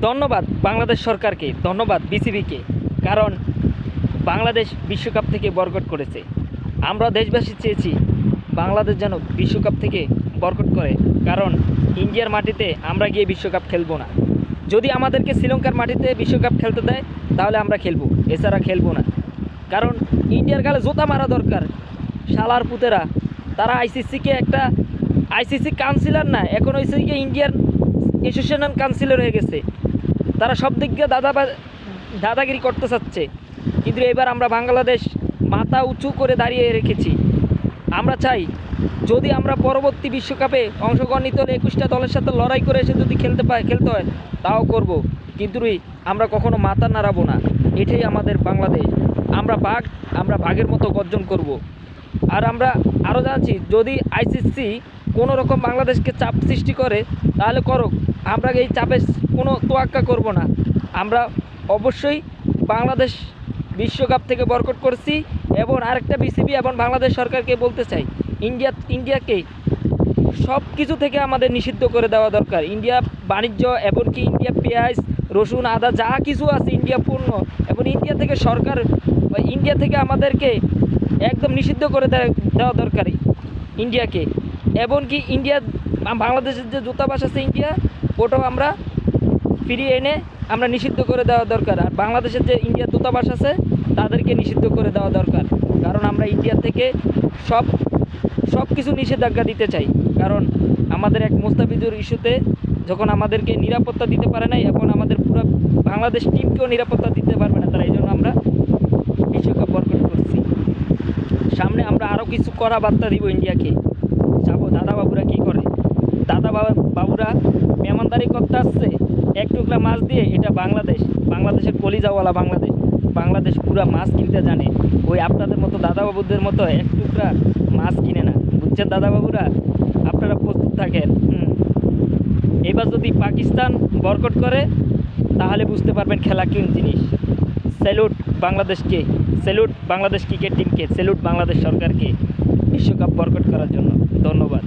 ধন্যবাদ বাংলাদেশ সরকারকে, ধন্যবাদ বিসিবিকে। কারণ বাংলাদেশ বিশ্বকাপ থেকে বয়কট করেছে। আমরা দেশবাসী চেয়েছি বাংলাদেশ যেন বিশ্বকাপ থেকে বয়কট করে, কারণ ইন্ডিয়ার মাটিতে আমরা গিয়ে বিশ্বকাপ খেলবো না। যদি আমাদেরকে শ্রীলঙ্কার মাটিতে বিশ্বকাপ খেলতে দেয় তাহলে আমরা খেলবো, এছাড়া খেলবো না। কারণ ইন্ডিয়ার গালে জোতা মারা দরকার। শালার পুতেরা, তারা আইসিসি কাউন্সিলর না, এখন হয়েছে গিয়ে ইন্ডিয়ান অ্যাসোসিয়েশন কাউন্সিলর হয়ে গেছে। তারা সব দিক দিয়ে দাদাগিরি করতে চাচ্ছে। কিন্তু এবার আমরা বাংলাদেশ মাথা উঁচু করে দাঁড়িয়ে রেখেছি। আমরা চাই যদি আমরা পরবর্তী বিশ্বকাপে অংশগ্রহণ নিতে হলে 21টা দলের সাথে লড়াই করে এসে যদি খেলতে হয় তাও করব, কিন্তু আমরা কখনো মাথা নাড়াবো না। এটাই আমাদের বাংলাদেশ। আমরা বাঘের মতো গর্জন করব। আর আমরা আরও জানছি, যদি আইসিসি কোনো রকম বাংলাদেশকে চাপ সৃষ্টি করে তাহলে করুক, আমরা এই চাপে কোনো তোয়াক্কা করব না। আমরা অবশ্যই বাংলাদেশ বিশ্বকাপ থেকে বয়কট করছি। এবং আরেকটা বিসিবি এবং বাংলাদেশ সরকারকে বলতে চাই, ইন্ডিয়াকে সব কিছু থেকে আমাদের নিষিদ্ধ করে দেওয়া দরকার। ইন্ডিয়া বাণিজ্য, এমনকি ইন্ডিয়া পেঁয়াজ, রসুন, আদা যা কিছু আছে ইন্ডিয়া পণ্য, এবং ইন্ডিয়া থেকে আমাদেরকে একদম নিষিদ্ধ করে দেওয়া দরকার ইন্ডিয়াকে। এমনকি বাংলাদেশের যে দূতাবাস আছে ইন্ডিয়া, ওটাও আমরা ফিরিয়ে এনে আমরা নিষিদ্ধ করে দেওয়া দরকার। আর বাংলাদেশের যে ইন্ডিয়ার দূতাবাস আছে তাদেরকে নিষিদ্ধ করে দেওয়া দরকার। কারণ আমরা ইন্ডিয়া থেকে সব কিছু নিষেধাজ্ঞা দিতে চাই। কারণ আমাদের এক মুস্তাফিজুর ইস্যুতে যখন আমাদেরকে নিরাপত্তা দিতে পারে নাই, এখন আমাদের পুরো বাংলাদেশ টিমকেও নিরাপত্তা দিতে পারবে না তারা। এই জন্য আমরা বিশ্বকাপ বয়কট করছি। সামনে আমরা আরও কিছু করা বার্তা দিব ইন্ডিয়াকে। যাবো দাদা বাবুরা কী করে। বাবুরা মেহমানদারি করতে আসছে এক টুকরা মাছ দিয়ে। এটা বাংলাদেশের কলিজাওয়ালা বাংলাদেশ পুরা মাছ কিনতে জানে। ওই আপনাদের মতো দাদাবাবুদের মতো এক টুকরা মাছ কিনে না, বুঝছেন দাদাবাবুরা? আপনারা প্রস্তুত থাকেন। এবার যদি পাকিস্তান বয়কট করে তাহলে বুঝতে পারবেন খেলা কোন জিনিস। স্যালুট বাংলাদেশকে, স্যালুট বাংলাদেশ ক্রিকেট টিমকে, স্যালুট বাংলাদেশ সরকারকে বিশ্বকাপ বয়কট করার জন্য। ধন্যবাদ।